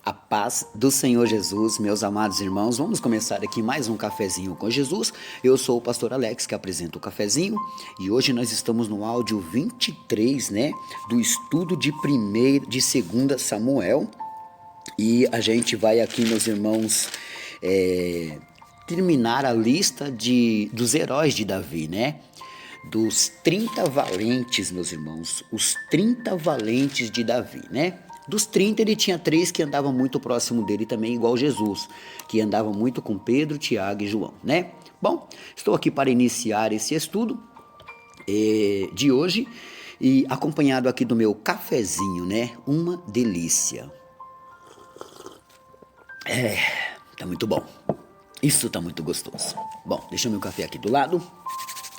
A paz do Senhor Jesus, meus amados irmãos, vamos começar aqui mais um cafezinho com Jesus. Eu sou o pastor Alex, que apresenta o cafezinho, e hoje nós estamos no áudio 23, do estudo de 2 Samuel. E a gente vai aqui, meus irmãos, terminar a lista dos heróis de Davi, dos 30 valentes, meus irmãos, os 30 valentes de Davi, Dos 30, ele tinha 3 que andavam muito próximo dele também, igual Jesus, que andava muito com Pedro, Tiago e João, Bom, estou aqui para iniciar esse estudo de hoje e acompanhado aqui do meu cafezinho, Uma delícia. Tá muito bom. Isso tá muito gostoso. Bom, deixa meu café aqui do lado.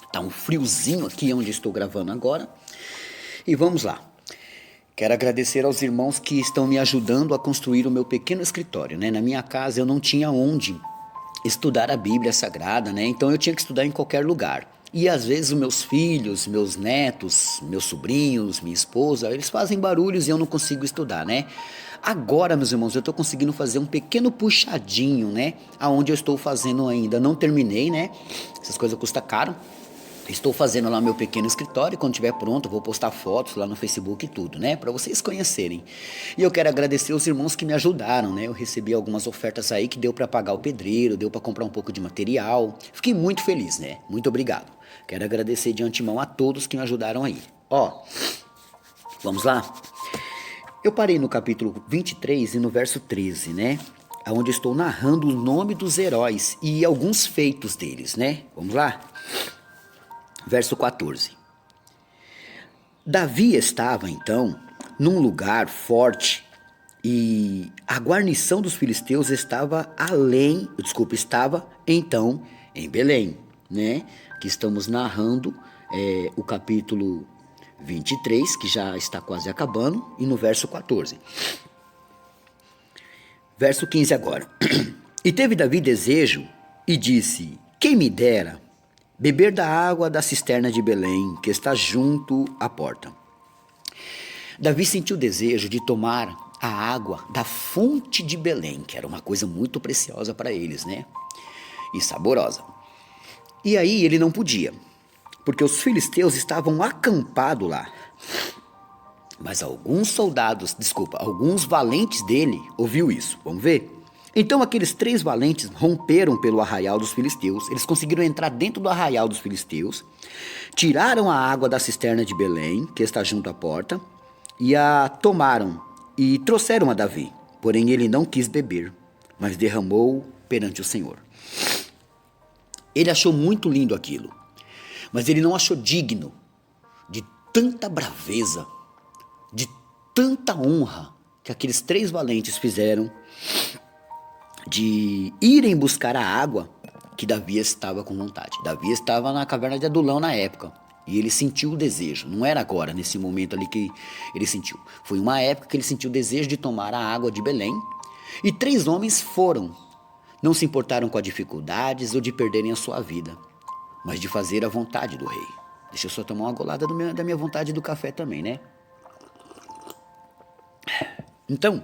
Tá um friozinho aqui onde estou gravando agora. E vamos lá. Quero agradecer aos irmãos que estão me ajudando a construir o meu pequeno escritório, Na minha casa eu não tinha onde estudar a Bíblia Sagrada, Então eu tinha que estudar em qualquer lugar. E às vezes os meus filhos, meus netos, meus sobrinhos, minha esposa, eles fazem barulhos e eu não consigo estudar, Agora, meus irmãos, eu estou conseguindo fazer um pequeno puxadinho, Aonde eu estou fazendo ainda, não terminei, Essas coisas custam caro. Estou fazendo lá meu pequeno escritório, quando estiver pronto vou postar fotos lá no Facebook e tudo, para vocês conhecerem. E eu quero agradecer os irmãos que me ajudaram, Eu recebi algumas ofertas aí que deu para pagar o pedreiro, deu para comprar um pouco de material. Fiquei muito feliz, Muito obrigado. Quero agradecer de antemão a todos que me ajudaram aí. Vamos lá? Eu parei no capítulo 23 e no verso 13, Onde estou narrando o nome dos heróis e alguns feitos deles, Vamos lá? Verso 14. Davi estava, então, num lugar forte e a guarnição dos filisteus estava então, em Belém, Que estamos narrando o capítulo 23, que já está quase acabando, e no verso 14. Verso 15 agora. E teve Davi desejo e disse: quem me dera beber da água da cisterna de Belém, que está junto à porta. Davi sentiu o desejo de tomar a água da fonte de Belém, que era uma coisa muito preciosa para eles, E saborosa. E aí ele não podia, porque os filisteus estavam acampados lá. Mas alguns valentes dele ouviu isso. Vamos ver? Então aqueles 3 valentes romperam pelo arraial dos filisteus. Eles conseguiram entrar dentro do arraial dos filisteus, tiraram a água da cisterna de Belém, que está junto à porta, e a tomaram e trouxeram a Davi. Porém ele não quis beber, mas derramou perante o Senhor. Ele achou muito lindo aquilo, mas ele não achou digno de tanta braveza, de tanta honra que aqueles 3 valentes fizeram de irem buscar a água que Davi estava com vontade. Davi estava na caverna de Adulão na época e ele sentiu o desejo. Não era agora, nesse momento ali que ele sentiu. Foi uma época que ele sentiu o desejo de tomar a água de Belém e 3 homens foram. Não se importaram com as dificuldades ou de perderem a sua vida, mas de fazer a vontade do rei. Deixa eu só tomar uma golada da minha vontade do café também, Então,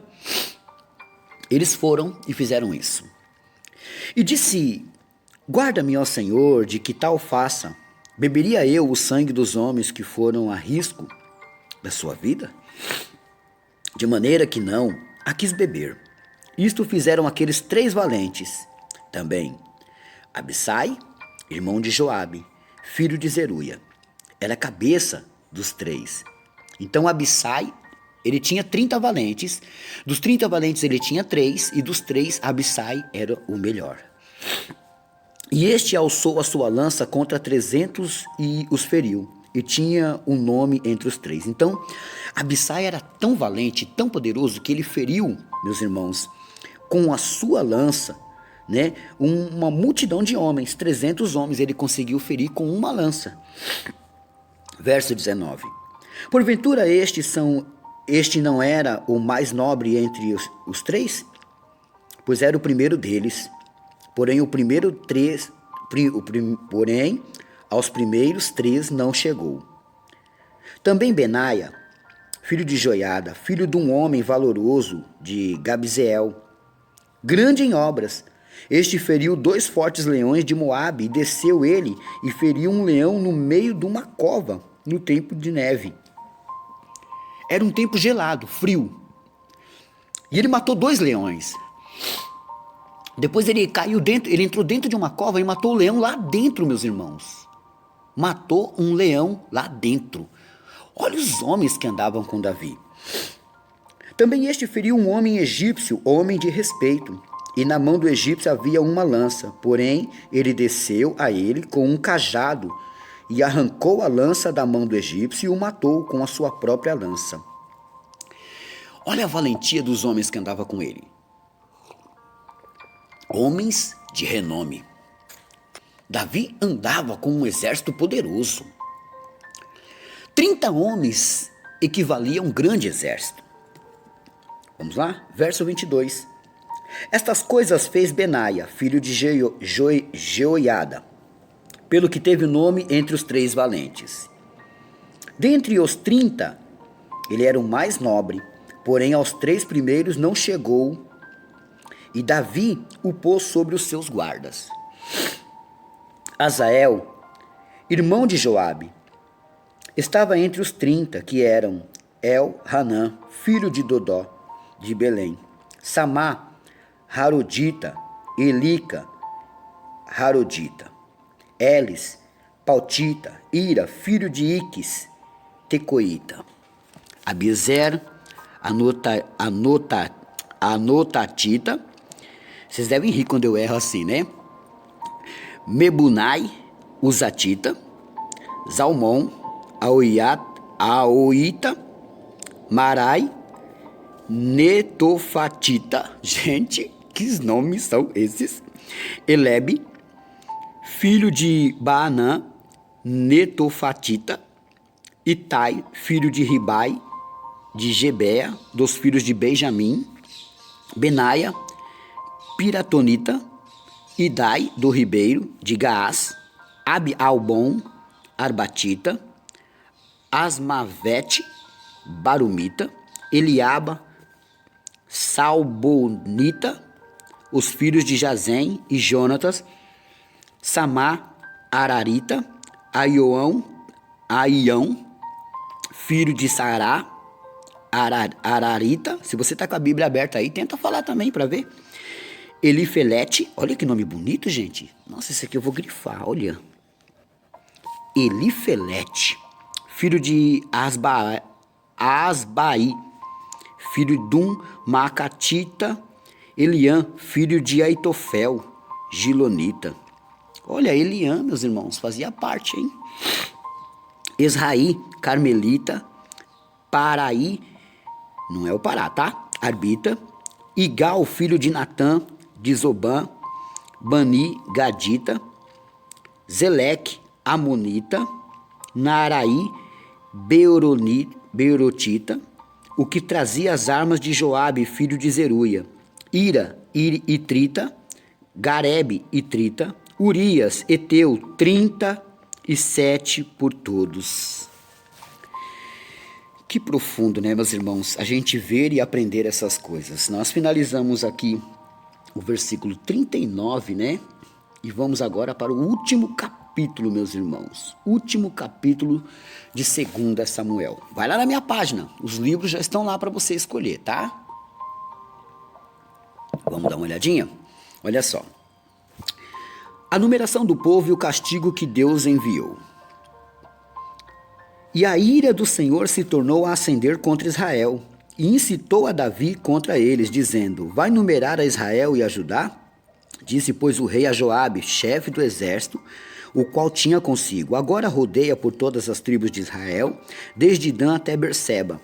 eles foram e fizeram isso. E disse: guarda-me, ó Senhor, de que tal faça. Beberia eu o sangue dos homens que foram a risco da sua vida? De maneira que não a quis beber. Isto fizeram aqueles 3 valentes. Também Abissai, irmão de Joabe, filho de Zeruia, era a cabeça dos 3. Então Abissai, ele tinha 30 valentes, dos 30 valentes ele tinha 3, e dos 3 Abissai era o melhor. E este alçou a sua lança contra 300 e os feriu, e tinha um nome entre os 3. Então Abissai era tão valente, tão poderoso, que ele feriu, meus irmãos, com a sua lança, uma multidão de homens, 300 homens ele conseguiu ferir com uma lança. Verso 19. Porventura este não era o mais nobre entre os 3? Pois era o primeiro deles. Porém aos primeiros 3 não chegou. Também Benaia, filho de Joiada, filho de um homem valoroso de Gabzeel, grande em obras. Este feriu 2 fortes leões de Moabe, e desceu ele e feriu um leão no meio de uma cova, no tempo de neve. Era um tempo gelado, frio. E ele matou 2 leões. Depois ele caiu dentro, ele entrou dentro de uma cova e matou o leão lá dentro, meus irmãos. Matou um leão lá dentro. Olha os homens que andavam com Davi. Também este feriu um homem egípcio, homem de respeito. E na mão do egípcio havia uma lança. Porém, ele desceu a ele com um cajado e arrancou a lança da mão do egípcio e o matou com a sua própria lança. Olha a valentia dos homens que andavam com ele. Homens de renome. Davi andava com um exército poderoso. 30 homens equivaliam a um grande exército. Vamos lá? Verso 22. Estas coisas fez Benaia, filho de Jeoiada, pelo que teve nome entre os 3 valentes. Dentre os 30, ele era o mais nobre, porém aos 3 primeiros não chegou, e Davi o pôs sobre os seus guardas. Azael, irmão de Joabe, estava entre os 30, que eram El-Hanã, filho de Dodó, de Belém, Samá, Harodita, Elica, Harodita, Elis, Pautita, Ira, filho de Iques, Tecoíta, Abiezer, Anotatita, vocês devem rir quando eu erro assim, né? Mebunai, Uzatita, Zalmon, Aoita, Marai, Netofatita, gente, que nomes são esses? Elebe, filho de Baanã, Netofatita, Itai, filho de Ribai, de Gebea, dos filhos de Benjamim, Benaia, Piratonita, Idai, do ribeiro, de Gaás, Abi-Albon, Arbatita, Asmavete, Barumita, Eliaba, Salbonita, os filhos de Jazem e Jonatas, Samá, Ararita, Aião, filho de Sará, Ararita. Se você está com a Bíblia aberta aí, tenta falar também para ver. Elifelete, olha que nome bonito, gente. Nossa, esse aqui eu vou grifar, olha. Elifelete, filho de Asbai, filho de um Macatita, Eliã, filho de Aitofel, Gilonita. Olha, Eliã, meus irmãos, fazia parte, hein? Esraí, Carmelita, Paraí, não é o Pará, tá? Arbita, Igal, filho de Natã, de Zobã, Bani, Gadita, Zeleque, Amonita, Naaraí, Beorotita, o que trazia as armas de Joabe, filho de Zeruia, Ira, Itrita, Garebe, Itrita, Urias, Eteu, 37 por todos. Que profundo, né, meus irmãos? A gente ver e aprender essas coisas. Nós finalizamos aqui o versículo 39, né? E vamos agora para o último capítulo, meus irmãos. Último capítulo de 2 Samuel. Vai lá na minha página. Os livros já estão lá para você escolher, tá? Vamos dar uma olhadinha? Olha só. A numeração do povo e o castigo que Deus enviou. E a ira do Senhor se tornou a acender contra Israel, e incitou a Davi contra eles, dizendo: Vai numerar a Israel e a Judá? Disse, pois, o rei a Joabe, chefe do exército, o qual tinha consigo: Agora rodeia por todas as tribos de Israel, desde Dan até Berseba,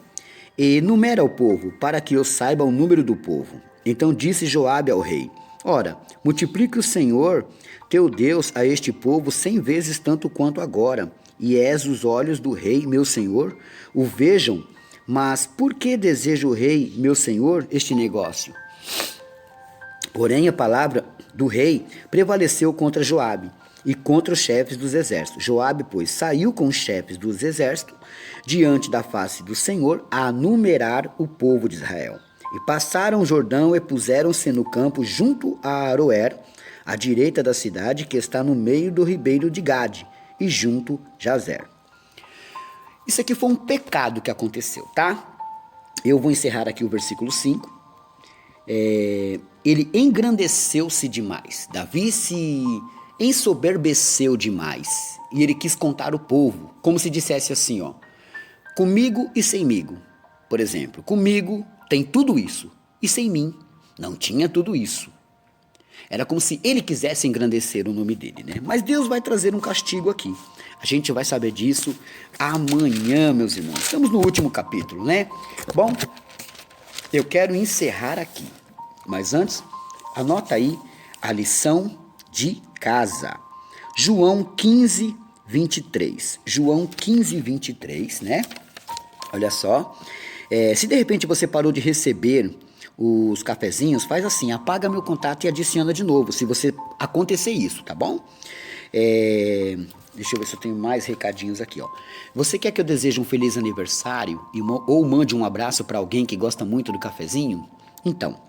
e numera o povo, para que eu saiba o número do povo. Então disse Joabe ao rei: Ora, multiplique o Senhor, teu Deus, a este povo 100 vezes tanto quanto agora, e és os olhos do rei, meu senhor, o vejam. Mas por que deseja o rei, meu senhor, este negócio? Porém, a palavra do rei prevaleceu contra Joabe, e contra os chefes dos exércitos. Joabe, pois, saiu com os chefes dos exércitos diante da face do Senhor a numerar o povo de Israel. E passaram o Jordão e puseram-se no campo junto a Aroer, à direita da cidade, que está no meio do ribeiro de Gade, e junto Jazer. Isso aqui foi um pecado que aconteceu, tá? Eu vou encerrar aqui o versículo 5. Ele engrandeceu-se demais. Davi se ensoberbeceu demais. E ele quis contar o povo, como se dissesse assim, ó. Comigo e semigo. Por exemplo, comigo tem tudo isso. E sem mim não tinha tudo isso. Era como se ele quisesse engrandecer o nome dele, né? Mas Deus vai trazer um castigo aqui. A gente vai saber disso amanhã, meus irmãos. Estamos no último capítulo, né? Bom, eu quero encerrar aqui. Mas antes, anota aí a lição de casa. João 15, 23. João 15, 23, né? Olha só. Se de repente você parou de receber os cafezinhos, faz assim, apaga meu contato e adiciona de novo, se você acontecer isso, tá bom? Deixa eu ver se eu tenho mais recadinhos aqui, ó. Você quer que eu deseje um feliz aniversário ou mande um abraço para alguém que gosta muito do cafezinho? Então,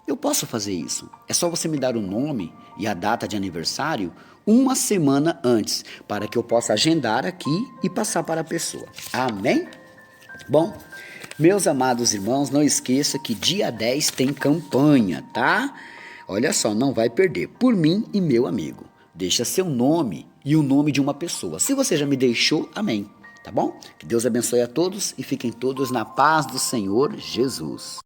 eu posso fazer isso. É só você me dar o nome e a data de aniversário uma semana antes, para que eu possa agendar aqui e passar para a pessoa. Amém? Bom, meus amados irmãos, não esqueça que dia 10 tem campanha, tá? Olha só, não vai perder. Por mim e meu amigo. Deixa seu nome e o nome de uma pessoa. Se você já me deixou, amém. Tá bom? Que Deus abençoe a todos e fiquem todos na paz do Senhor Jesus.